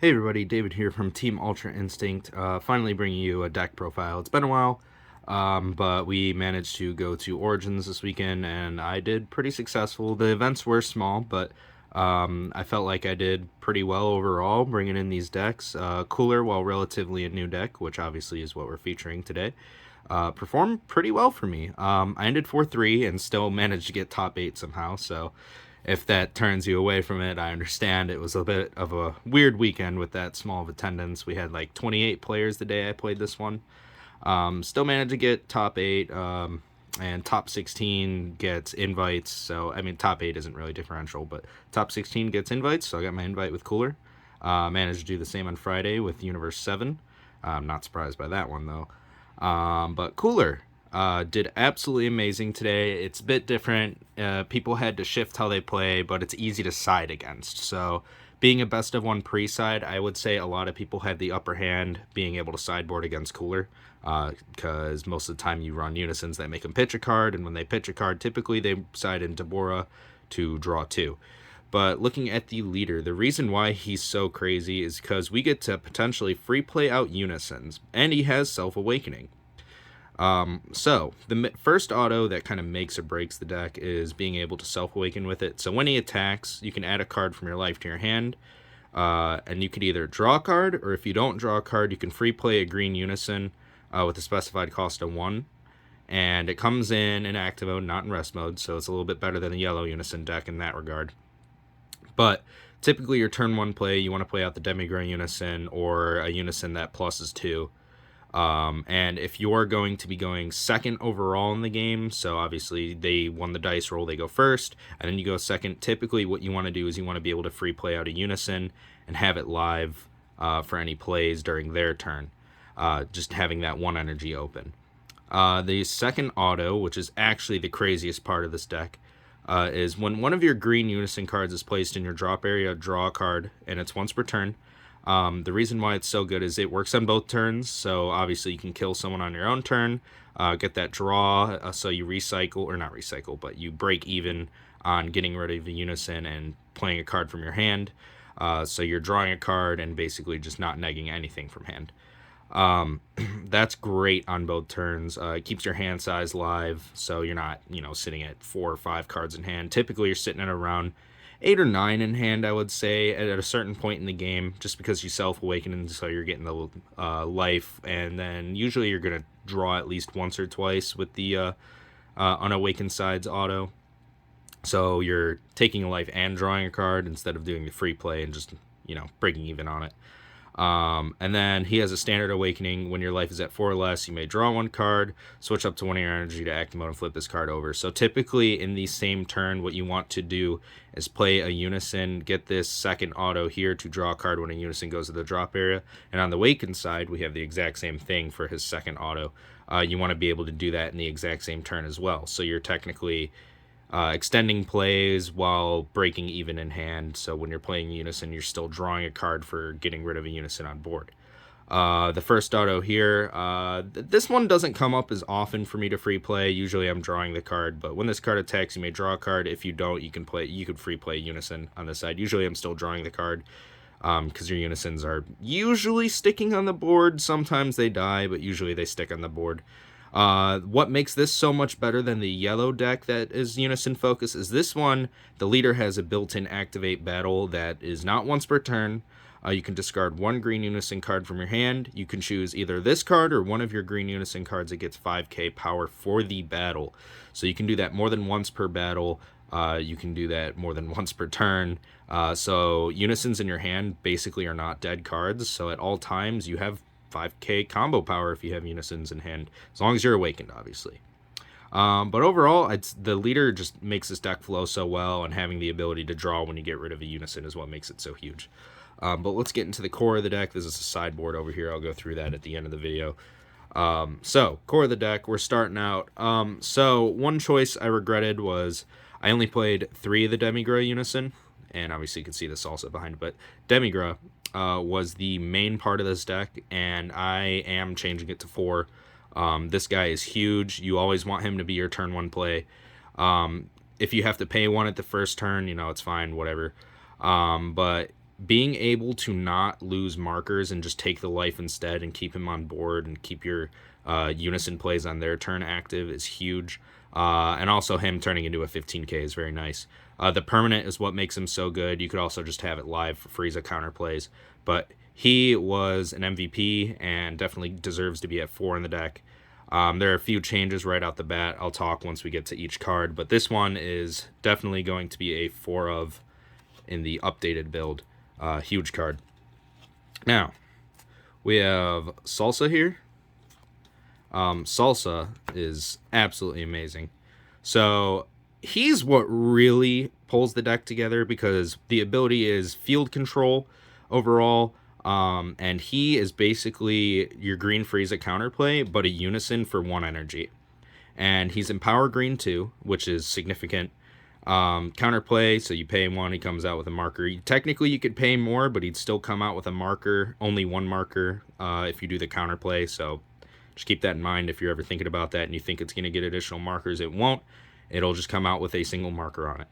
Hey everybody, David here from Team Ultra Instinct, finally bringing you a deck profile. It's been a while, but we managed to go to Origins this weekend, and I did pretty successful. The events were small, but I felt like I did pretty well overall, bringing in these decks. Cooler, while relatively a new deck, which obviously is what we're featuring today, performed pretty well for me. I ended 4-3 and still managed to get top 8 somehow, so if that turns you away from it, I understand. It was a bit of a weird weekend with that small of attendance. We had like 28 players the day I played this one. Still managed to get top 8, and top 16 gets invites. So, I mean, top 8 isn't really differential, but top 16 gets invites. So I got my invite with Cooler. Managed to do the same on Friday with Universe 7. I'm not surprised by that one, though. But Cooler did absolutely amazing today. It's a bit different. People had to shift how they play, but it's easy to side against. So being a best of one pre-side, I would say a lot of people had the upper hand being able to sideboard against Cooler, because most of the time you run Unisons that make them pitch a card, and when they pitch a card, typically they side into Bora to draw 2. But looking at the leader, the reason why he's so crazy is because we get to potentially free play out Unisons, and he has Self-Awakening. So the first auto that kind of makes or breaks the deck is being able to Self-Awaken with it. So when he attacks, you can add a card from your life to your hand, and you could either draw a card, or if you don't draw a card, you can free play a green Unison with a specified cost of 1. And it comes in active mode, not in rest mode, so it's a little bit better than the yellow Unison deck in that regard. But typically your turn 1 play, you want to play out the Demigray Unison or a Unison that pluses 2. And if you're going to be going second overall in the game, so obviously they won the dice roll, they go first, and then you go second, typically what you want to do is you want to be able to free play out a Unison and have it live for any plays during their turn, just having that 1 energy open. The second auto, which is actually the craziest part of this deck, is when one of your green Unison cards is placed in your drop area, draw a card, and it's once per turn. The reason why it's so good is it works on both turns, so obviously you can kill someone on your own turn, get that draw, so you recycle, or not recycle, but you break even on getting rid of a Unison and playing a card from your hand, so you're drawing a card and basically just not negging anything from hand. That's great on both turns. It keeps your hand size live, so you're not, sitting at 4 or 5 cards in hand. Typically you're sitting at around 8 or 9 in hand, I would say, at a certain point in the game, just because you Self-Awaken, and so you're getting the life, and then usually you're going to draw at least once or twice with the Unawakened Sides auto. So you're taking a life and drawing a card instead of doing the free play and just, breaking even on it. And then he has a standard awakening. When your life is at 4 or less, you may draw 1 card, switch up to 1 of your energy to active mode, and flip this card over. So typically in the same turn, what you want to do is play a Unison, get this second auto here to draw a card when a Unison goes to the drop area. And on the awakened side, we have the exact same thing for his second auto. You want to be able to do that in the exact same turn as well. So you're technically extending plays while breaking even in hand. So when you're playing Unison, you're still drawing a card for getting rid of a Unison on board. The first auto here, this one doesn't come up as often for me to free play. Usually I'm drawing the card, but when this card attacks, you may draw a card. If you don't, you could free play Unison on the side. Usually I'm still drawing the card, because your Unisons are usually sticking on the board. Sometimes they die, but usually they stick on the board. What makes this so much better than the yellow deck that is Unison focus is this one, the leader has a built-in activate battle that is not once per turn. You can discard 1 green Unison card from your hand. You can choose either this card or one of your green Unison cards that gets 5k power for the battle. So you can do that more than once per battle. You can do that more than once per turn. So Unisons in your hand basically are not dead cards. So at all times you have 5k combo power if you have Unisons in hand, as long as you're awakened, obviously. But overall, the leader just makes this deck flow so well, and having the ability to draw when you get rid of a Unison is what makes it so huge. But let's get into the core of the deck. This is a sideboard over here. I'll go through that at the end of the video. So, core of the deck, we're starting out. So, one choice I regretted was I only played 3 of the Demigray Unison, and obviously you can see the salsa behind it, but Demigray was the main part of this deck, and I am changing it to 4. This guy is huge. You always want him to be your turn 1 play. If you have to pay 1 at the first turn, it's fine, whatever. But being able to not lose markers and just take the life instead and keep him on board and keep your Unison plays on their turn active is huge. And also him turning into a 15k is very nice. The permanent is what makes him so good. You could also just have it live for Frieza counterplays. But he was an MVP and definitely deserves to be at 4 in the deck. There are a few changes right out the bat. I'll talk once we get to each card. But this one is definitely going to be a 4 of in the updated build. Huge card. Now, we have Salsa here. Salsa is absolutely amazing. So he's what really pulls the deck together because the ability is field control overall. And he is basically your green Frieza counterplay, but a Unison for 1 energy. And he's in power green too, which is significant. Counterplay, so you pay 1, he comes out with a marker. Technically you could pay more, but he'd still come out with a marker, only 1 marker if you do the counterplay. So just keep that in mind if you're ever thinking about that and you think it's going to get additional markers. It won't. It'll just come out with a single marker on it.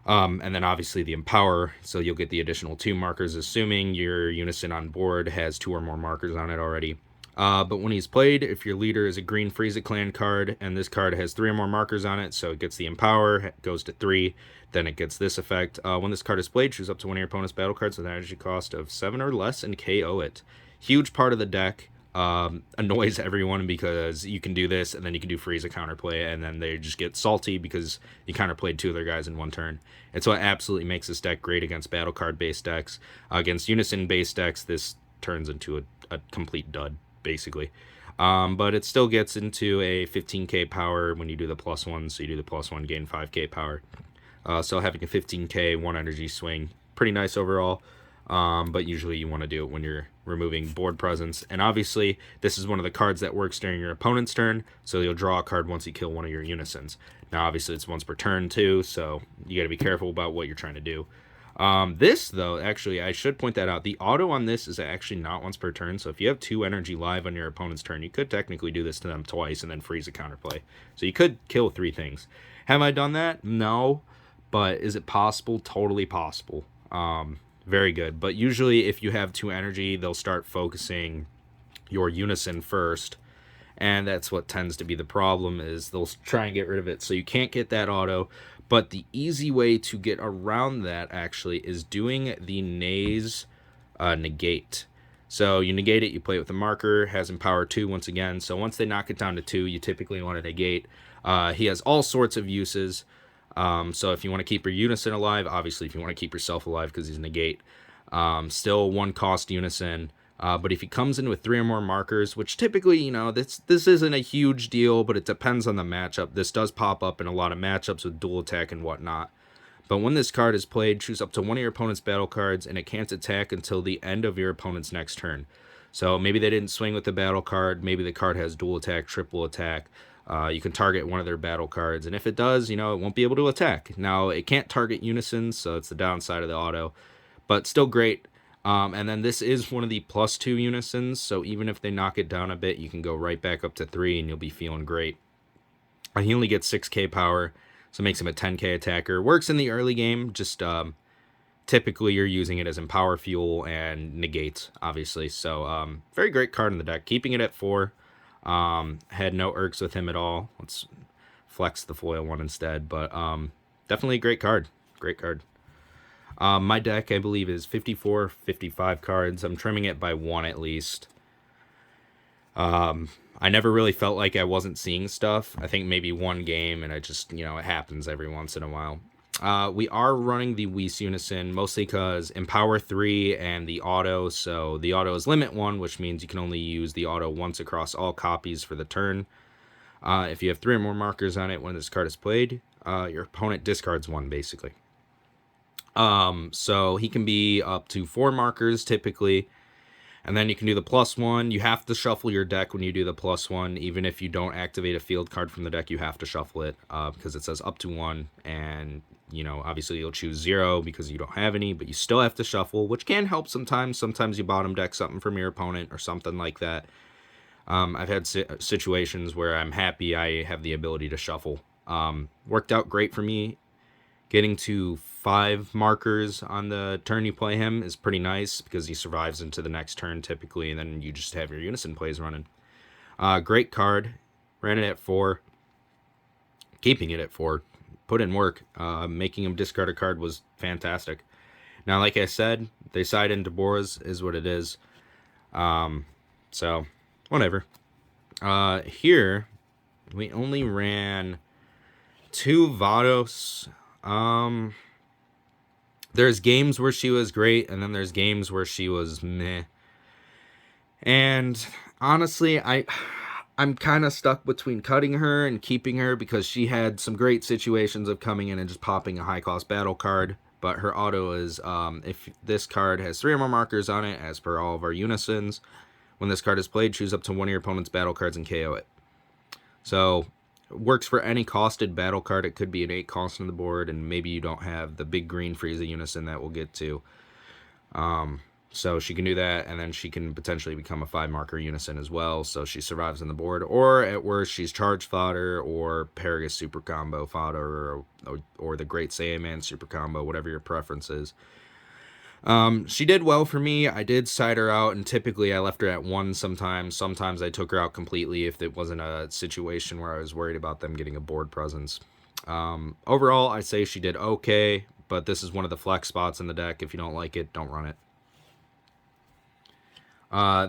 And then obviously the Empower, so you'll get the additional 2 markers, assuming your Unison on board has 2 or more markers on it already. But when he's played, if your leader is a green Frieza Clan card, and this card has 3 or more markers on it, so it gets the Empower, it goes to 3, then it gets this effect. When this card is played, choose up to one of your opponent's battle cards with an energy cost of 7 or less and KO it. Huge part of the deck. Annoys everyone because you can do this and then you can do Frieza counterplay and then they just get salty because you counterplayed 2 of their guys in 1 turn. And so it absolutely makes this deck great against battle card based decks. Against Unison based decks, this turns into a complete dud basically. But it still gets into a 15k power when you do the +1, so you do the +1, gain 5k power. So having a 15k 1 energy swing, pretty nice overall. But usually you want to do it when you're removing board presence. And obviously, this is one of the cards that works during your opponent's turn, so you'll draw a card once you kill one of your Unisons. Now, obviously, it's once per turn, too, so you got to be careful about what you're trying to do. This, though, actually, I should point that out. The auto on this is actually not once per turn, so if you have 2 energy live on your opponent's turn, you could technically do this to them twice and then freeze a counterplay. So you could kill 3 things. Have I done that? No. But is it possible? Totally possible. Very good. But usually if you have 2 energy, they'll start focusing your Unison first. And that's what tends to be the problem, is they'll try and get rid of it. So you can't get that auto. But the easy way to get around that, actually, is doing the Naze negate. So you negate it, you play it with a marker, has Empower 2 once again. So once they knock it down to 2, you typically want to negate. He has all sorts of uses. So if you want to keep your Unison alive, obviously if you want to keep yourself alive because he's negate, still 1 cost Unison. But if he comes in with 3 or more markers, which typically, you know, this isn't a huge deal, but it depends on the matchup. This does pop up in a lot of matchups with dual attack and whatnot. But when this card is played, choose up to one of your opponent's battle cards, and it can't attack until the end of your opponent's next turn. So maybe they didn't swing with the battle card, maybe the card has dual attack, triple attack. You can target one of their battle cards, and if it does, you know, it won't be able to attack. Now, it can't target Unison, so it's the downside of the auto, but still great. And then this is one of the +2 Unisons, so even if they knock it down a bit, you can go right back up to 3, and you'll be feeling great. He only gets 6k power, so it makes him a 10k attacker. Works in the early game, just typically you're using it as Empower Fuel and negates, obviously. So very great card in the deck. Keeping it at 4. Had no irks with him at all. Let's flex the foil one instead, but definitely a great card. Great card. My deck, I believe, is 54, 55 cards. I'm trimming it by 1 at least. I never really felt like I wasn't seeing stuff. I think maybe 1 game, and I just, you know, it happens every once in a while. We are running the Whis Unison, mostly because Empower 3 and the auto. So the auto is limit 1, which means you can only use the auto once across all copies for the turn. If you have 3 or more markers on it when this card is played, your opponent discards 1, basically. So he can be up to 4 markers, typically. And then you can do the +1. You have to shuffle your deck when you do the +1. Even if you don't activate a field card from the deck, you have to shuffle it because it says up to 1. And, you know, obviously you'll choose 0 because you don't have any, but you still have to shuffle, which can help sometimes. Sometimes you bottom deck something from your opponent or something like that. I've had situations where I'm happy I have the ability to shuffle. Worked out great for me. Getting to 5 markers on the turn you play him is pretty nice because he survives into the next turn typically, and then you just have your Unison plays running. Great card. Ran it at 4. Keeping it at 4. Put in work. Making him discard a card was fantastic. Now, like I said, they side into Boras is what it is. So, whatever. Here, we only ran 2 Vados. There's games where she was great, and then there's games where she was meh. And honestly, I'm kind of stuck between cutting her and keeping her because she had some great situations of coming in and just popping a high-cost battle card. But her auto is, if this card has 3 or more markers on it, as per all of our Unisons, when this card is played, choose up to one of your opponent's battle cards and KO it. So, it works for any costed battle card. It could be an 8 cost on the board, and maybe you don't have the big green Frieza Unison that we'll get to. So she can do that, and then she can potentially become a 5-marker Unison as well, so she survives on the board. Or, at worst, she's charge fodder, or Paragus super combo fodder, or the Great Saiyaman super combo, whatever your preference is. She did well for me. I did side her out, and typically I left her at 1 sometimes. Sometimes I took her out completely if it wasn't a situation where I was worried about them getting a board presence. Overall, I say she did okay, but this is one of the flex spots in the deck. If you don't like it, don't run it.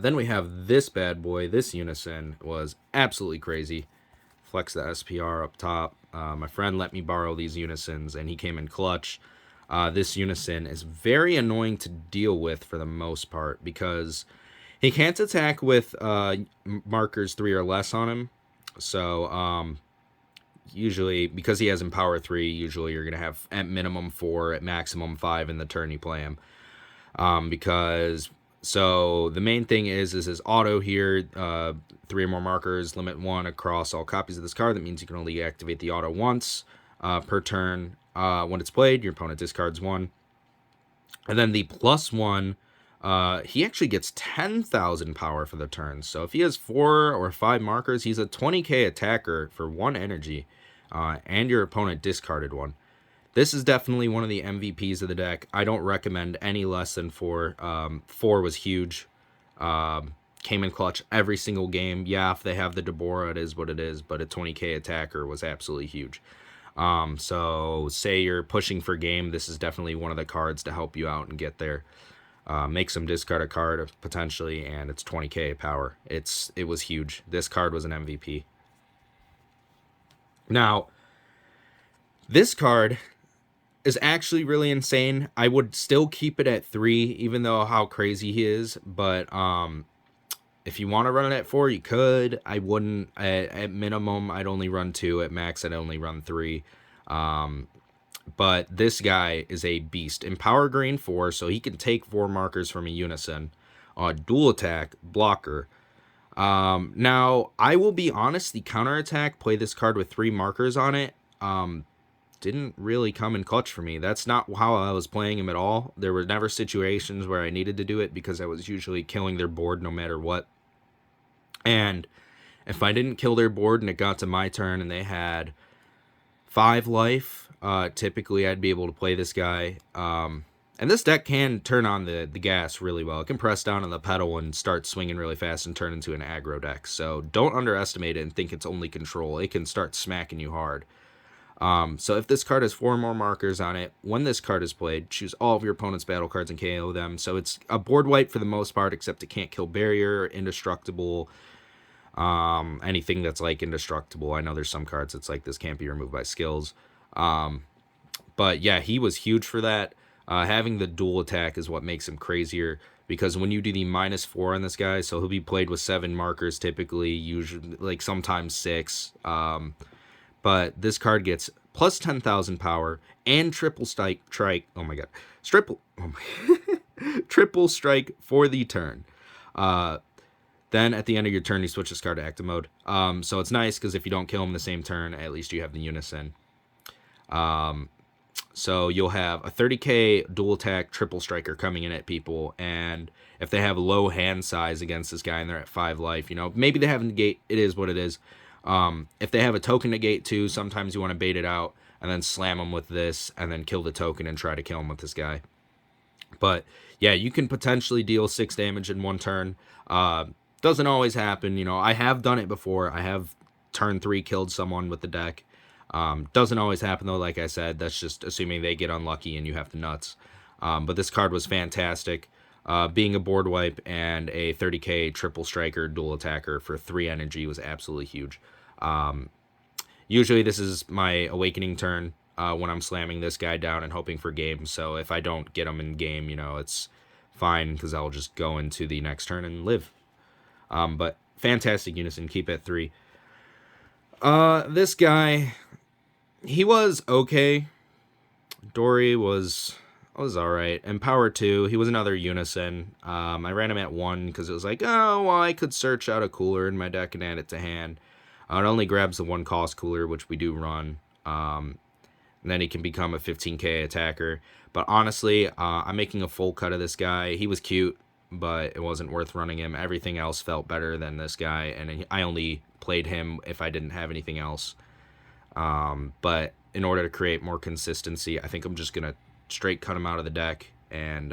Then we have this bad boy. This Unison was absolutely crazy. Flex the SPR up top. My friend let me borrow these Unisons, and he came in clutch. This Unison is very annoying to deal with for the most part because he can't attack with markers 3 or less on him. So usually, because he has Empower 3, usually you're going to have at minimum 4, at maximum 5 in the turn you play him. So the main thing is his auto here, 3 or more markers, limit 1 across all copies of this card. That means you can only activate the auto once per turn. When it's played, your opponent discards 1. And then the +1, he actually gets 10,000 power for the turn. So if he has 4 or 5 markers, he's a 20k attacker for 1 energy, and your opponent discarded 1. This is definitely one of the MVPs of the deck. I don't recommend any less than 4. 4 was huge. Came in clutch every single game. Yeah, if they have the Deborah, it is what it is, but a 20k attacker was absolutely huge. So say you're pushing for game, this is definitely one of the cards to help you out and get there. Make some discard a card potentially, and it's 20k power. It was huge. This card was an MVP. Now, this card is actually really insane. I would still keep it at 3, even though how crazy he is. But if you want to run it at 4, you could. I wouldn't. At minimum, I'd only run 2. At max, I'd only run 3. But this guy is a beast. Empower green 4, so he can take 4 markers from a Unison. Dual attack, blocker. Now, I will be honest, the counterattack, play this card with 3 markers on it, didn't really come in clutch for me. That's not how I was playing him at all. There were never situations where I needed to do it because I was usually killing their board no matter what. And if I didn't kill their board and it got to my turn and they had 5 life, typically I'd be able to play this guy. And this deck can turn on the gas really well. It can press down on the pedal and start swinging really fast and turn into an aggro deck. So don't underestimate it and think it's only control. It can start smacking you hard. So if this card has 4 more markers on it, when this card is played, choose all of your opponent's battle cards and KO them. So it's a board wipe for the most part, except it can't kill barrier, indestructible, anything that's like indestructible. I know there's some cards that's like this can't be removed by skills. But yeah, he was huge for that. Having the dual attack is what makes him crazier, because when you do the -4 on this guy, so he'll be played with 7 markers typically, usually like sometimes 6. But this card gets plus 10,000 power and triple strike. Oh my god, triple strike for the turn. Then at the end of your turn, you switch this card to active mode. So it's nice because if you don't kill him the same turn, at least you have the Unison. So you'll have a 30k dual attack triple striker coming in at people, and if they have low hand size against this guy and they're at 5 life, you know, maybe they have a negate. It is what it is. If they have a token negate too, sometimes you want to bait it out. and then slam him with this, and then kill the token and try to kill him with this guy. But yeah, you can potentially deal 6 damage in one turn. Doesn't always happen, you know. I have done it before. I have turn 3 killed someone with the deck. Doesn't always happen though, like I said. That's just assuming they get unlucky and you have to nuts. But this card was fantastic. Being a board wipe and a 30k triple striker dual attacker for 3 energy was absolutely huge. Usually this is my awakening turn when I'm slamming this guy down and hoping for game. So if I don't get him in game, you know, it's fine because I'll just go into the next turn and live. But fantastic Unison, keep at 3. This guy, he was okay. Dory was alright. And Power 2, he was another Unison. I ran him at 1 because it was like, oh, well, I could search out a cooler in my deck and add it to hand. It only grabs the 1 cost cooler, which we do run. And then he can become a 15k attacker. But honestly, I'm making a full cut of this guy. He was cute, but it wasn't worth running him. Everything else felt better than this guy, and I only played him if I didn't have anything else. But in order to create more consistency, I think I'm just going to straight cut him out of the deck and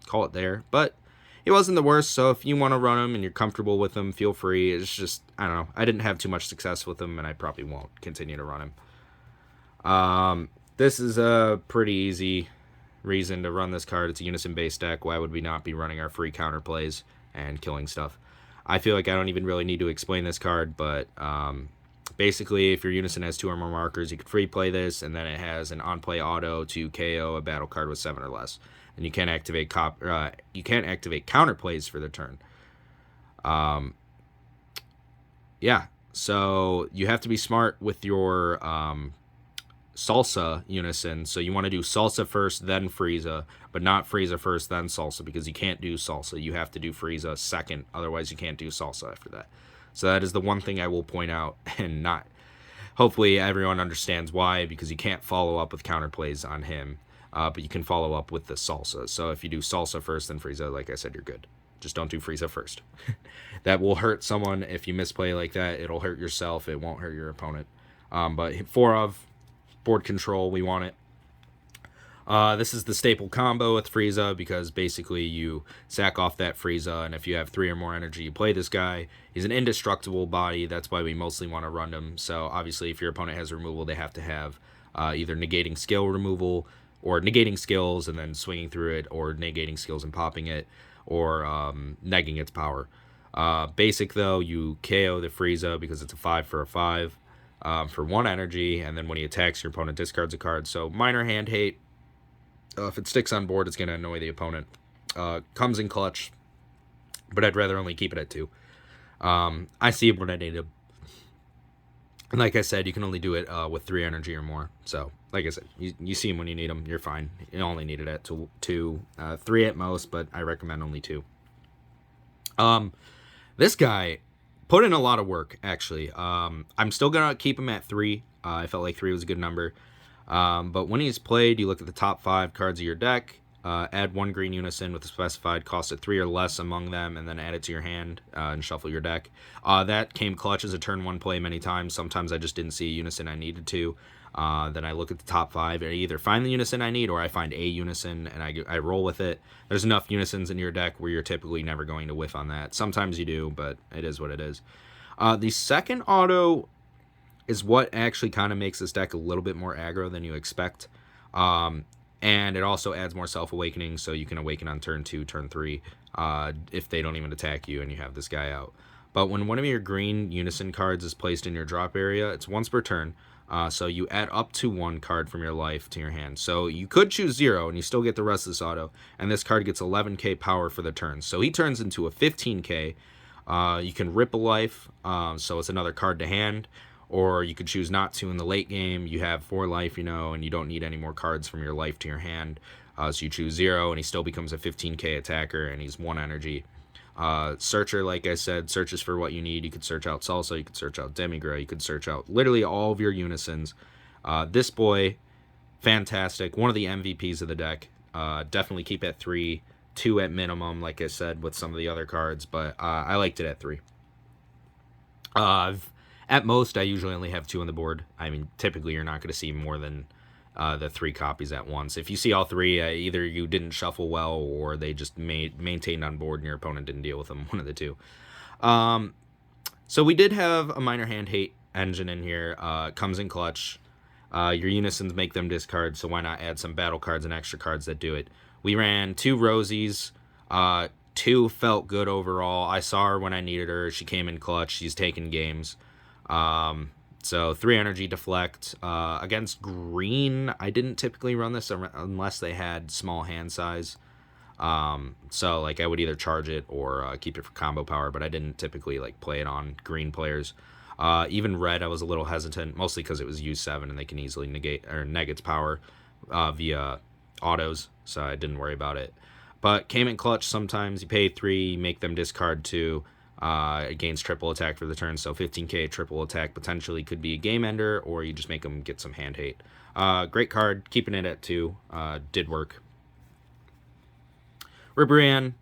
call it there. But he wasn't the worst, so if you want to run him and you're comfortable with him, feel free. It's just, I don't know, I didn't have too much success with him, and I probably won't continue to run him. This is a pretty easy reason to run this card. It's a Unison-based deck. Why would we not be running our free counterplays and killing stuff? I feel like I don't even really need to explain this card, but basically, if your Unison has 2 or more markers, you can free play this, and then it has an on-play auto to KO a battle card with 7 or less. And you can't activate counterplays for the turn. Yeah, so you have to be smart with your Salsa Unison. So you want to do Salsa first, then Frieza, but not Frieza first, then Salsa, because you can't do Salsa. You have to do Frieza second, otherwise you can't do Salsa after that. So that is the one thing I will point out, and not, hopefully everyone understands why, because you can't follow up with counterplays on him, but you can follow up with the Salsa. So if you do Salsa first, then Frieza, like I said, you're good. Just don't do Frieza first. That will hurt someone if you misplay like that. It'll hurt yourself. It won't hurt your opponent. But 4 of board control, we want it. This is the staple combo with Frieza, because basically you sack off that Frieza, and if you have 3 or more energy, you play this guy. He's an indestructible body. That's why we mostly want to run him. So obviously if your opponent has removal, they have to have either negating skill removal, or negating skills and then swinging through it, or negating skills and popping it, or negging its power. Basic though, you KO the Frieza because it's a 5 for a 5 for 1 energy, and then when he attacks, your opponent discards a card. So minor hand hate. If it sticks on board, it's going to annoy the opponent. Comes in clutch, but I'd rather only keep it at 2. I see him when I need him. And like I said, you can only do it with 3 energy or more. So, like I said, you see him when you need him, you're fine. You only need it at 2. 3 at most, but I recommend only 2. This guy put in a lot of work, actually. I'm still going to keep him at 3. I felt like 3 was a good number. But when he's played, you look at the top 5 cards of your deck, add 1 green Unison with a specified cost of 3 or less among them, and then add it to your hand and shuffle your deck. That came clutch as a turn 1 play many times. Sometimes I just didn't see a Unison I needed to. Then I look at the top 5 and I either find the Unison I need, or I find a Unison and I roll with it. There's enough Unisons in your deck where you're typically never going to whiff on that. Sometimes you do, but it is what it is. The second auto is what actually kind of makes this deck a little bit more aggro than you expect. And it also adds more self-awakening, so you can awaken on turn 2, turn 3, if they don't even attack you and you have this guy out. But when one of your green Unison cards is placed in your drop area, it's once per turn, so you add up to 1 card from your life to your hand. So you could choose 0, and you still get the rest of this auto, and this card gets 11k power for the turn. So he turns into a 15k. You can rip a life, so it's another card to hand. Or you could choose not to in the late game. You have 4 life, you know, and you don't need any more cards from your life to your hand. So you choose 0, and he still becomes a 15k attacker, and he's 1 energy. Searcher, like I said, searches for what you need. You could search out Salsa, you could search out Demigra, you could search out literally all of your Unisons. This boy, fantastic. One of the MVPs of the deck. Definitely keep at 3, 2 at minimum, like I said, with some of the other cards, but I liked it at 3. At most, I usually only have 2 on the board. I mean, typically you're not going to see more than the 3 copies at once. If you see all 3, either you didn't shuffle well or they just maintained on board and your opponent didn't deal with them, one of the two. So we did have a minor hand hate engine in here. Comes in clutch. Your Unisons make them discard, so why not add some battle cards and extra cards that do it? We ran 2 Rosies. 2 felt good overall. I saw her when I needed her. She came in clutch. She's taken games. So 3 energy deflect. Against green, I didn't typically run this unless they had small hand size. So like I would either charge it or keep it for combo power, but I didn't typically like play it on green players. Even red, I was a little hesitant, mostly because it was U7 and they can easily negate its power via autos, so I didn't worry about it. But came in clutch sometimes. You pay 3, make them discard 2. It gains triple attack for the turn, so 15k triple attack potentially could be a game ender, or you just make them get some hand hate. Great card, keeping it at 2 did work. Ribrianne,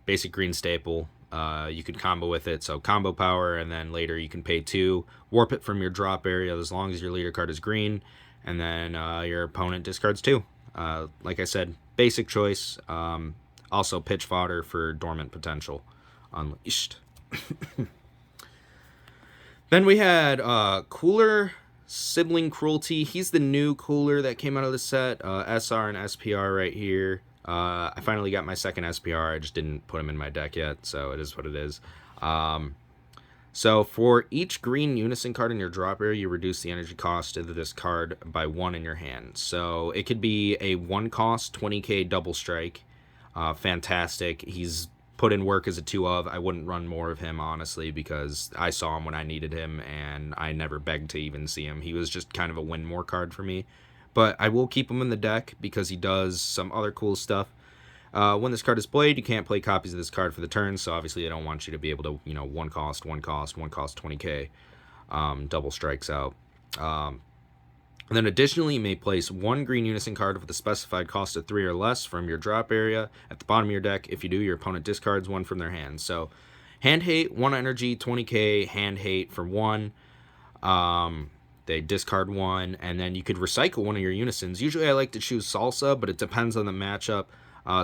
basic green staple. You could combo with it, so combo power, and then later you can pay 2, warp it from your drop area as long as your leader card is green, and then your opponent discards 2. Like I said, basic choice. Also pitch fodder for dormant potential. Unleashed. Then we had Cooler Sibling Cruelty. He's the new Cooler that came out of the set. SR and SPR right here. I finally got my second SPR. I just didn't put him in my deck yet, so it is what it is. So for each green Unison card in your drop area, you reduce the energy cost of this card by 1 in your hand. So it could be a 1 cost 20k double strike. Fantastic. He's put in work as a 2 of. I wouldn't run more of him, honestly, because I saw him when I needed him, and I never begged to even see him. He was just kind of a win more card for me. But I will keep him in the deck because he does some other cool stuff. When this card is played, you can't play copies of this card for the turn, so obviously I don't want you to be able to, 1 cost 20k, double strikes out. And then additionally, you may place 1 green Unison card with a specified cost of 3 or less from your drop area at the bottom of your deck. If you do, your opponent discards 1 from their hand. So hand hate, 1 energy, 20k, hand hate for 1. They discard 1, and then you could recycle 1 of your Unisons. Usually I like to choose Salsa, but it depends on the matchup.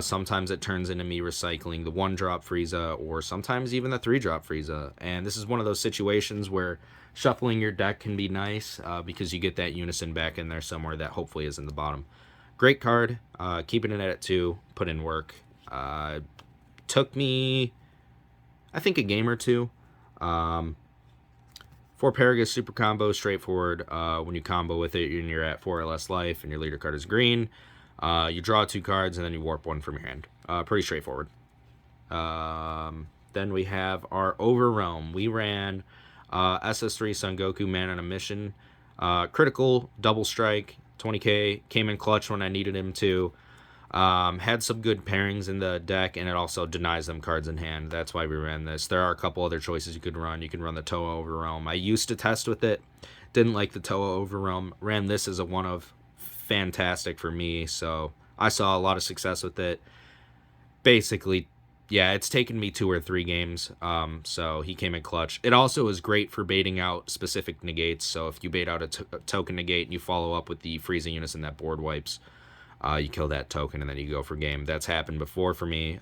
Sometimes it turns into me recycling the 1-drop Frieza, or sometimes even the 3-drop Frieza. And this is one of those situations where shuffling your deck can be nice because you get that Unison back in there somewhere that hopefully is in the bottom. Great card. Keeping it at 2, put in work. Took me, I think, a game or 2. 4 Paragus super combo, straightforward. When you combo with it and you're at 4 or less life and your leader card is green, you draw 2 cards and then you warp 1 from your hand. Pretty straightforward. Then we have our Overrealm. We ran SS3 Son Goku Man on a Mission. Critical, double strike, 20k. Came in clutch when I needed him to. Had some good pairings in the deck, and it also denies them cards in hand. That's why we ran this. There are a couple other choices you could run. You can run the Toa Overrealm. I used to test with it. Didn't like the Toa Overrealm. Ran this as a 1 of. Fantastic for me, so I saw a lot of success with it. Basically, yeah, it's taken me 2 or 3 games, so he came in clutch. It also is great for baiting out specific negates, so if you bait out a token negate and you follow up with the Frieza Unison that board wipes, you kill that token and then you go for game. That's happened before for me,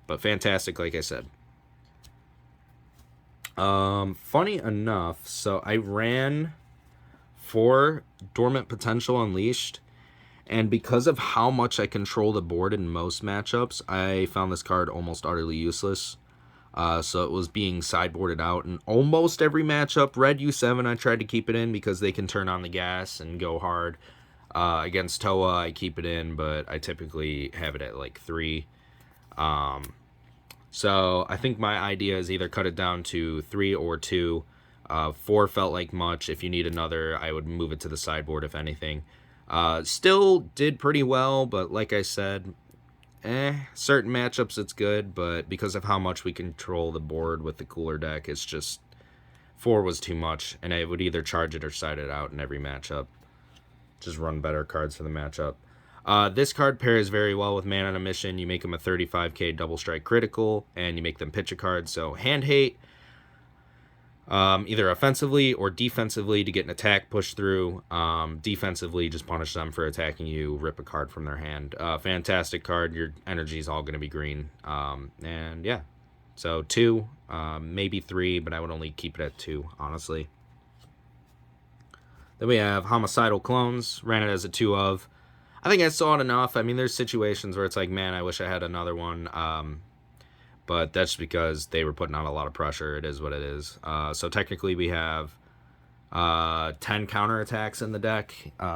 but fantastic, like I said. Funny enough, so I ran 4 Dormant Potential Unleashed, and because of how much I control the board in most matchups, I found this card almost utterly useless. So it was being sideboarded out in almost every matchup. Red U7, I tried to keep it in because they can turn on the gas and go hard. Against Toa, I keep it in, but I typically have it at like 3. So I think my idea is either cut it down to 3 or 2. 4 felt like much. If you need another, I would move it to the sideboard, if anything. Still did pretty well, but like I said, certain matchups it's good, but because of how much we control the board with the cooler deck, it's just 4 was too much, and I would either charge it or side it out in every matchup. Just run better cards for the matchup. This card pairs very well with Man on a Mission. You make them a 35k double strike critical, and you make them pitch a card. So hand hate. either offensively or defensively to get an attack push through. Defensively, just punish them for attacking you, rip a card from their hand. Fantastic card. Your energy is all going to be green. And yeah, so 2, maybe 3, but I would only keep it at 2, honestly. Then we have Homicidal Clones. Ran it as a 2 of. I think I saw it enough. I mean, there's situations where it's like, man, I wish I had another one. But that's because they were putting on a lot of pressure. It is what it is. So technically we have 10 counterattacks in the deck,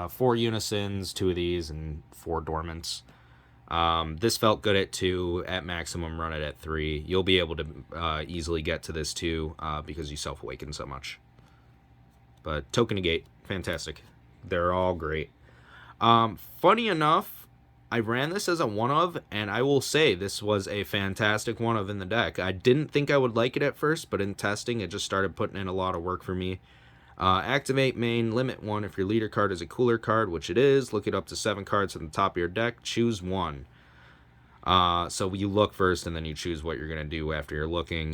4 Unisons, 2 of these, and 4 Dormants. This felt good at 2. At maximum, run it at 3. You'll be able to easily get to this 2 because you self-awaken so much. But Token Negate, fantastic. They're all great. Funny enough, I ran this as a 1 of, and I will say this was a fantastic 1 of in the deck. I didn't think I would like it at first, but in testing, it just started putting in a lot of work for me. Activate main, limit 1. If your leader card is a cooler card, which it is, look it up to 7 cards from the top of your deck, choose 1. So you look first, and then you choose what you're going to do after you're looking.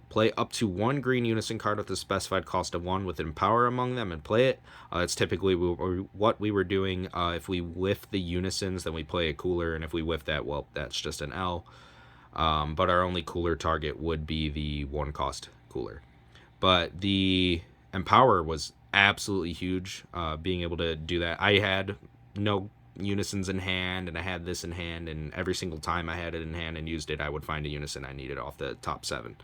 Play up to 1 green Unison card with a specified cost of 1 with Empower among them and play it. It's typically what we were doing. If we whiff the Unisons, then we play a cooler, and if we whiff that, well, that's just an L. But our only cooler target would be the 1 cost cooler. But the Empower was absolutely huge, being able to do that. I had no Unisons in hand, and I had this in hand, and every single time I had it in hand and used it, I would find a Unison I needed off the top 7.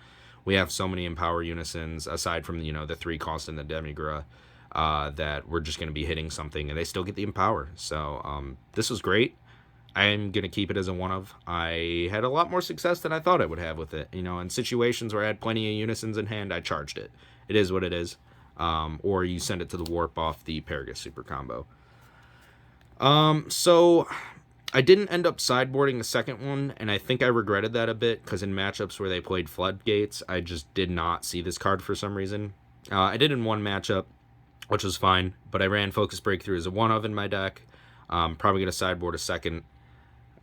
We have so many Empower Unisons, aside from, the 3 cost in the Demigra, that we're just going to be hitting something, and they still get the Empower. So this was great. I'm going to keep it as a 1 of. I had a lot more success than I thought I would have with it. In situations where I had plenty of Unisons in hand, I charged it. It is what it is. Or you send it to the warp off the Paragus Super Combo. So I didn't end up sideboarding the second one, and I think I regretted that a bit, because in matchups where they played Floodgates, I just did not see this card for some reason. I did in one matchup, which was fine, but I ran Focus Breakthrough as a 1 of in my deck. Probably going to sideboard a second,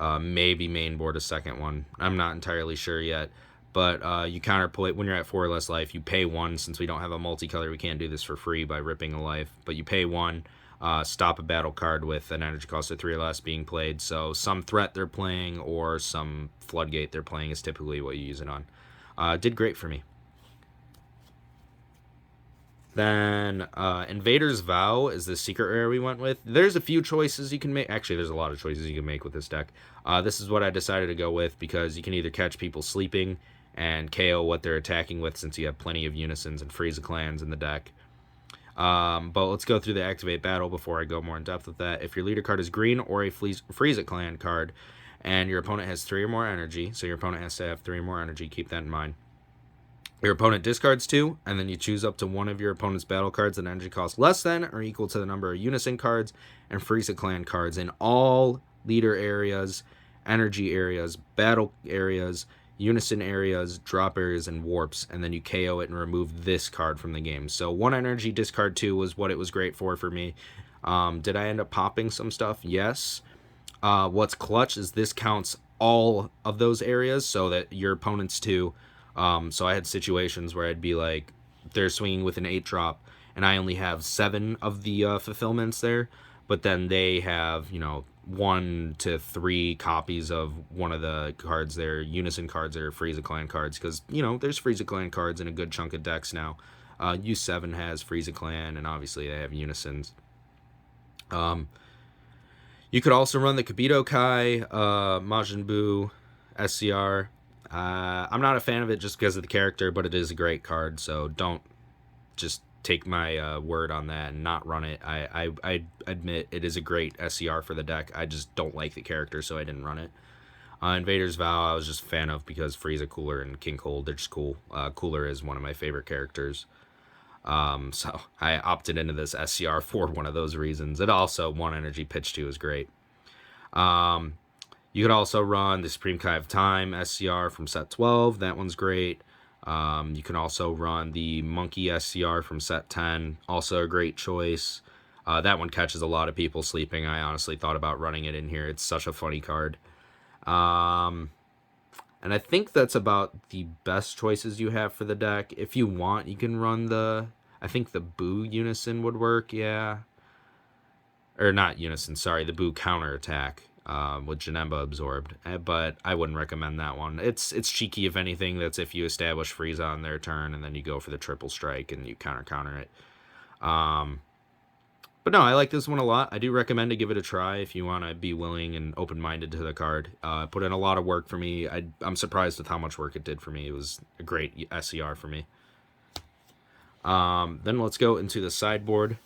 maybe mainboard a second one. I'm not entirely sure yet, but you counterplay when you're at 4 or less life. You pay 1, since we don't have a multicolor, we can't do this for free by ripping a life, but you pay 1. Stop a battle card with an energy cost of 3 or less being played. So some threat they're playing or some Floodgate they're playing is typically what you use it on. Did great for me. Then Invader's Vow is the secret rare we went with. There's a few choices you can make. Actually, there's a lot of choices you can make with this deck. This is what I decided to go with because you can either catch people sleeping and KO what they're attacking with, since you have plenty of Unisons and Frieza clans in the deck. But let's go through the activate battle before I go more in depth with that. If your leader card is green or a Frieza clan card, and your opponent has 3 or more energy, so your opponent has to have 3 or more energy, keep that in mind. Your opponent discards 2, and then you choose up to 1 of your opponent's battle cards that energy cost less than or equal to the number of Unison cards and Frieza clan cards in all leader areas, energy areas, battle areas, Unison areas, drop areas, and warps, and then you KO it and remove this card from the game. So 1 energy, discard 2 was what it was great for me. Did I end up popping some stuff? Yes. What's clutch is this counts all of those areas, so that your opponent's 2. So I had situations where I'd be like, they're swinging with an 8-drop, and I only have 7 of the fulfillments there, but then they have, 1 to 3 copies of one of the cards there, Unison cards or Frieza clan cards, because, there's Frieza clan cards in a good chunk of decks now. U7 has Frieza clan, and obviously they have Unisons. You could also run the Kibito Kai, Majin Buu, SCR. I'm not a fan of it just because of the character, but it is a great card, so don't just take my word on that and not run it. I admit it is a great SCR for the deck. I just don't like the character, so I didn't run it. Invader's Vow I was just a fan of because Frieza, Cooler, and King Cold, they're just cool. Cooler is one of my favorite characters. So I opted into this SCR for one of those reasons. It also, 1 energy pitch 2 is great. You could also run the Supreme Kai of Time SCR from set 12. That one's great. You can also run the Monkey SCR from set 10. Also a great choice. That one catches a lot of people sleeping. I honestly thought about running it in here. It's such a funny card. And And I think that's about the best choices you have for the deck. If you want, you can run I think the Boo Unison would work, yeah. Or not Unison, sorry, the Boo counterattack with Janemba absorbed. But I wouldn't recommend that one. It's cheeky, if anything. That's if you establish freeze on their turn and then you go for the triple strike and you counter it. But no, I like this one a lot. I do recommend to give it a try if you want to be willing and open-minded to the card. Put in a lot of work for me. I'm surprised with how much work it did for me. It was a great SCR for me. Then let's go into the sideboard.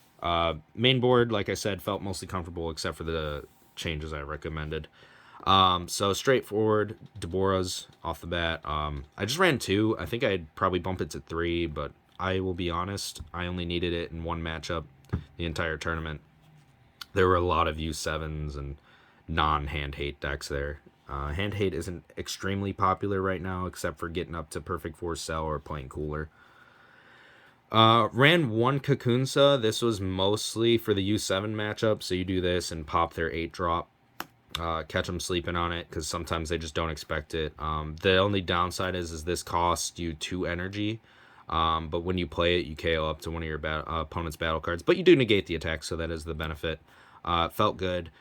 Main board, like I said, felt mostly comfortable except for the changes I recommended. So straightforward, Deborah's off the bat. I just ran 2. I think I'd probably bump it to 3, but I will be honest, I only needed it in one matchup the entire tournament. There were a lot of U7s and non-hand hate decks there. Hand hate isn't extremely popular right now, except for getting up to Perfect Force Cell or playing cooler. Ran 1 Kakunsa. This was mostly for the U7 matchup, so you do this and pop their 8-drop. Catch them sleeping on it, because sometimes they just don't expect it. The only downside is this costs you 2 energy. But when you play it, you KO up to one of your opponent's battle cards. But you do negate the attack, so that is the benefit. Felt good.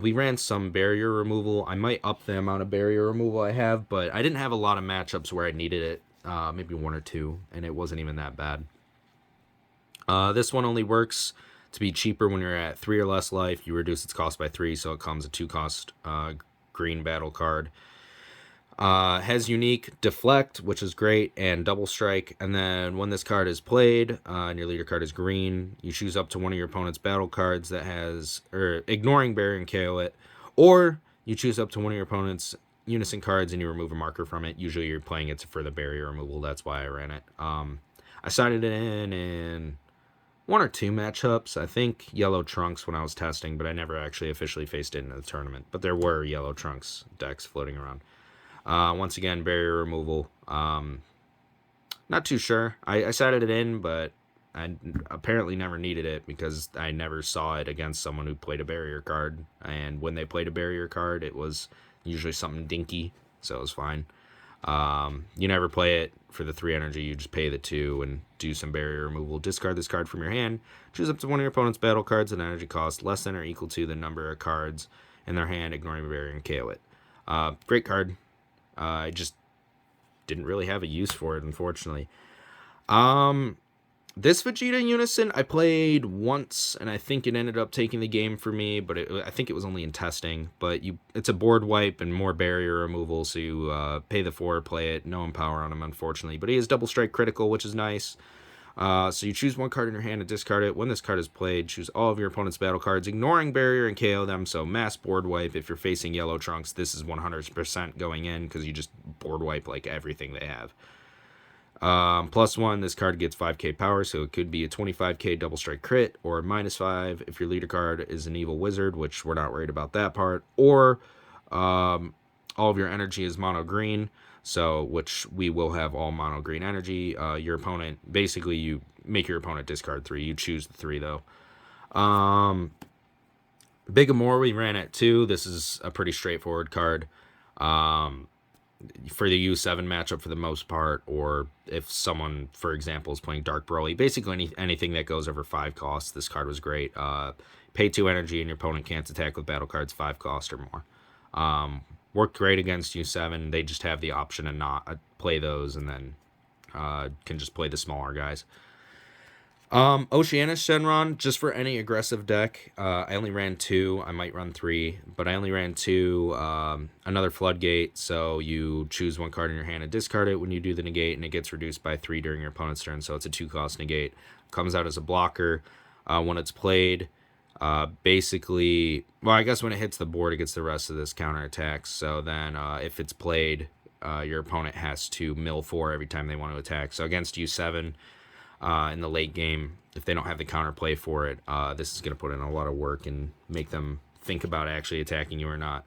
We ran some barrier removal. I might up the amount of barrier removal I have, but I didn't have a lot of matchups where I needed it. Maybe 1 or 2, and it wasn't even that bad. This one only works to be cheaper when you're at 3 or less life. You reduce its cost by 3, so it comes a 2-cost green battle card. Has unique Deflect, which is great, and Double Strike. And then when this card is played, and your leader card is green, you choose up to one of your opponent's battle cards that has, or ignoring barrier and KO it, or you choose up to one of your opponent's Unison cards and you remove a marker from it. Usually you're playing it for the barrier removal. That's why I ran it. I sided it in 1 or 2 matchups. I think Yellow Trunks when I was testing, but I never actually officially faced it in the tournament. But there were Yellow Trunks decks floating around. Once again, barrier removal. Not too sure. I sided it in, but I apparently never needed it because I never saw it against someone who played a barrier card. And when they played a barrier card, it was usually something dinky, so it was fine. You never play it for the 3 energy. You just pay the 2 and do some barrier removal. Discard this card from your hand. Choose up to one of your opponent's battle cards at an energy cost less than or equal to the number of cards in their hand, ignoring the barrier, and KO it. Great card. I just didn't really have a use for it, unfortunately. This Vegeta Unison I played once, and I think it ended up taking the game for me, but I think it was only in testing. But it's a board wipe and more barrier removal, so you pay the 4, play it. No empower on him, unfortunately. But he has Double Strike Critical, which is nice. So you choose 1 card in your hand and discard it. When this card is played, choose all of your opponent's battle cards, ignoring barrier, and KO them. So mass board wipe. If you're facing Yellow Trunks, this is 100% going in because you just board wipe like everything they have. +1, this card gets 5k power, so it could be a 25k double strike crit, or -5 if your leader card is an evil wizard, which we're not worried about that part, or all of your energy is mono green, so which we will have all mono green energy. Your opponent, basically you make your opponent discard 3, you choose the 3 though. Big Amor we ran at 2. This is a pretty straightforward card. For the U7 matchup for the most part, or if someone, for example, is playing Dark Broly, basically anything that goes over 5 costs, this card was great. Pay 2 energy and your opponent can't attack with battle cards 5 cost or more. Worked great against U7. They just have the option to not play those and then can just play the smaller guys. Oceanus Shenron, just for any aggressive deck. I only ran 2. I might run 3, but I only ran 2. Another Floodgate, so you choose 1 card in your hand and discard it when you do the negate, and it gets reduced by 3 during your opponent's turn, so it's a 2-cost negate. Comes out as a blocker. When it's played, basically, well, I guess when it hits the board, it gets the rest of this counterattack, so then if it's played, your opponent has to mill 4 every time they want to attack. So against U7, in the late game, if they don't have the counterplay for it, this is going to put in a lot of work and make them think about actually attacking you or not.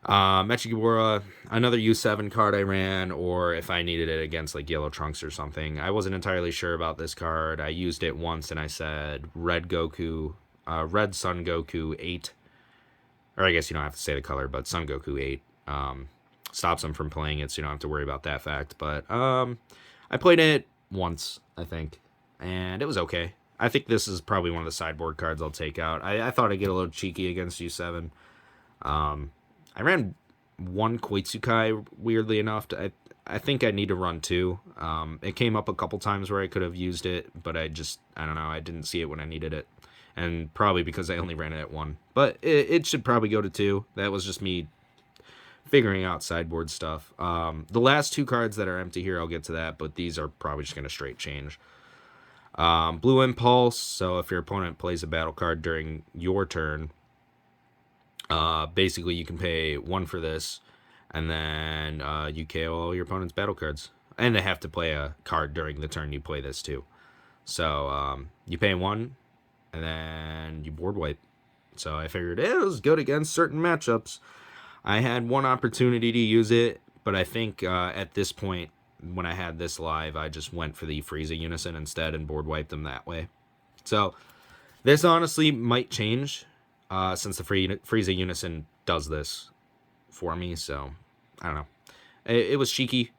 Mechigibora, another U7 card I ran, or if I needed it against like Yellow Trunks or something. I wasn't entirely sure about this card. I used it once and I said Red Sun Goku 8. Or I guess you don't have to say the color, but Sun Goku 8. stops them from playing it, so you don't have to worry about that fact. But I played it once, I think, and it was okay. I think this is probably one of the sideboard cards I'll take out. I thought I'd get a little cheeky against U7. I ran one Koitsukai, weirdly enough. I think I need to run two. It came up a couple times where I could have used it, but I don't know, I didn't see it when I needed it. And probably because I only ran it at one. But it should probably go to two. That was just me figuring out sideboard stuff. The last two cards that are empty here, I'll get to that, but these are probably just going to straight change. Blue Impulse, so if your opponent plays a battle card during your turn, basically you can pay one for this, and then you KO all your opponent's battle cards. And they have to play a card during the turn you play this too. So you pay one, and then you board wipe. So I figured it was good against certain matchups. I had one opportunity to use it, but I think at this point, when I had this live, I just went for the Frieza Unison instead and board wiped them that way. So this honestly might change since the Frieza Unison does this for me. So I don't know. It was cheeky.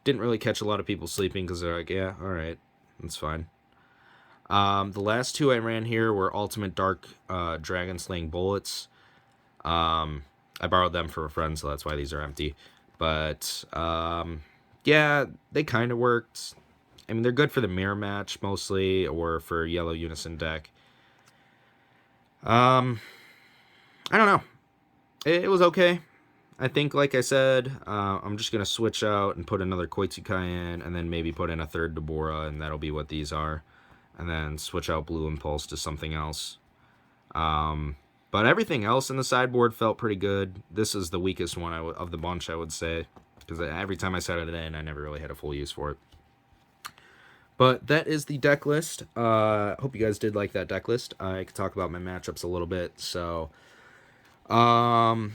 Didn't really catch a lot of people sleeping because they're like, yeah, all right, that's fine. The last two I ran here were Ultimate Dark Dragon Slaying Bullets. I borrowed them for a friend, so that's why these are empty. But yeah, they kind of worked. I mean, they're good for the mirror match mostly, or for yellow Unison deck. I don't know. It was okay. I think, like I said, I'm just going to switch out and put another Koitsukai in, and then maybe put in a third Deborah, and that'll be what these are. And then switch out Blue Impulse to something else. But everything else in the sideboard felt pretty good. This is the weakest one of the bunch, I would say. Because every time I set it in, I never really had a full use for it. But that is the deck list. Hope you guys did like that deck list. I could talk about my matchups a little bit. So, I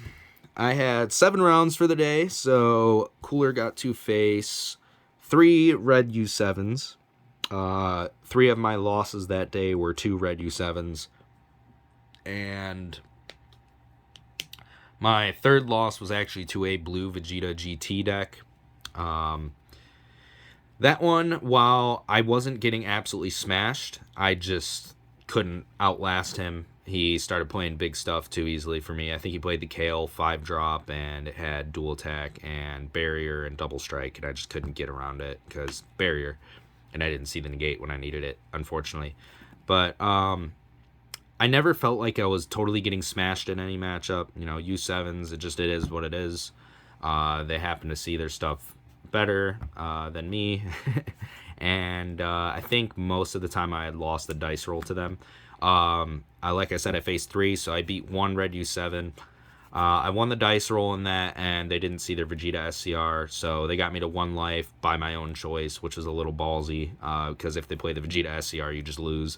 had 7 rounds for the day. So, Cooler got to face 3 red U7s. 3 of my losses that day were 2 red U7s. And my third loss was actually to a blue Vegeta GT deck. That one, while I wasn't getting absolutely smashed, I just couldn't outlast him. He started playing big stuff too easily for me. I think he played the Kale 5-drop, and it had dual attack and barrier and double strike, and I just couldn't get around it because barrier. And I didn't see the negate when I needed it, unfortunately. But I never felt like I was totally getting smashed in any matchup. You know, U7s, it is what it is. They happen to see their stuff better than me. And I think most of the time I had lost the dice roll to them. Like I said, I faced 3, so I beat 1 red U7. I won the dice roll in that, and they didn't see their Vegeta SCR, so they got me to 1 life by my own choice, which was a little ballsy, because if they play the Vegeta SCR, you just lose.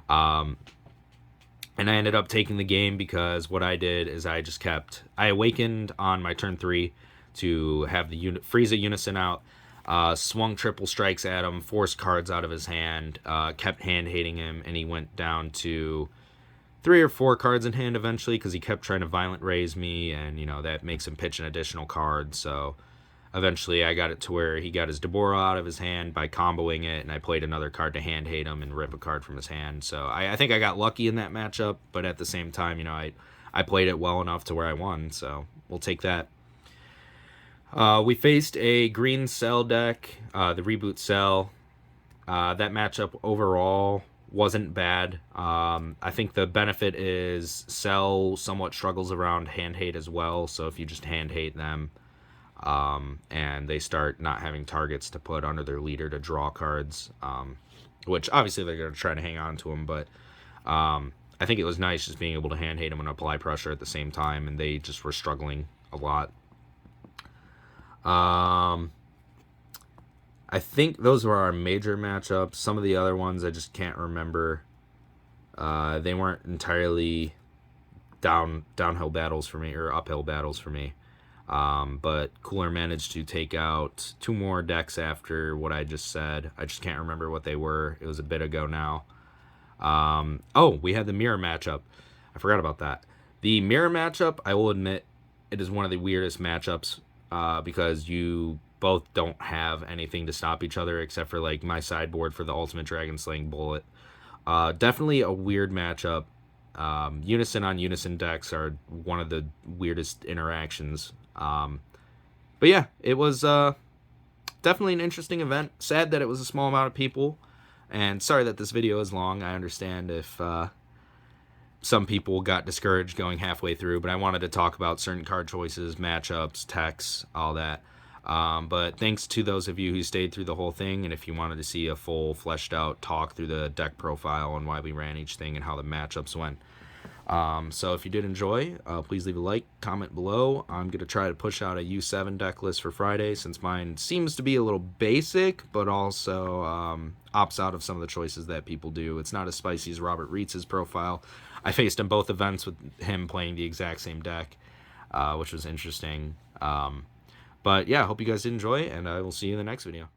And I ended up taking the game because what I did is I awakened on my turn 3 to have the Frieza Unison out, swung triple strikes at him, forced cards out of his hand, kept hand-hating him, and he went down to 3 or 4 cards in hand eventually because he kept trying to violent raise me, and, you know, that makes him pitch an additional card, so eventually I got it to where he got his Deborah out of his hand by comboing it, and I played another card to hand-hate him and rip a card from his hand, so I think I got lucky in that matchup, but at the same time, you know, I played it well enough to where I won, so we'll take that. We faced a green Cell deck, the Reboot Cell. That matchup overall wasn't bad. I think the benefit is Cell somewhat struggles around hand hate as well, so if you just hand hate them and they start not having targets to put under their leader to draw cards, which obviously they're going to try to hang on to them, but I think it was nice just being able to hand hate them and apply pressure at the same time, and they just were struggling a lot. I think those were our major matchups. Some of the other ones I just can't remember. They weren't entirely downhill battles for me, or uphill battles for me. But Cooler managed to take out 2 more decks after what I just said. I just can't remember what they were. It was a bit ago now. We had the mirror matchup. I forgot about that. The mirror matchup, I will admit, it is one of the weirdest matchups because you both don't have anything to stop each other except for like my sideboard for the ultimate dragon slaying bullet. Definitely a weird matchup. Unison on Unison decks are one of the weirdest interactions. But yeah, it was definitely an interesting event. Sad that it was a small amount of people, and sorry that this video is long. I understand if some people got discouraged going halfway through, but I wanted to talk about certain card choices, matchups, techs, all that. But thanks to those of you who stayed through the whole thing, and if you wanted to see a full fleshed out talk through the deck profile and why we ran each thing and how the matchups went. So if you did enjoy, please leave a like, comment below. I'm going to try to push out a U7 deck list for Friday, since mine seems to be a little basic, but also opts out of some of the choices that people do. It's not as spicy as Robert Reitz's profile. I faced him both events with him playing the exact same deck, which was interesting. But yeah, hope you guys did enjoy, and I will see you in the next video.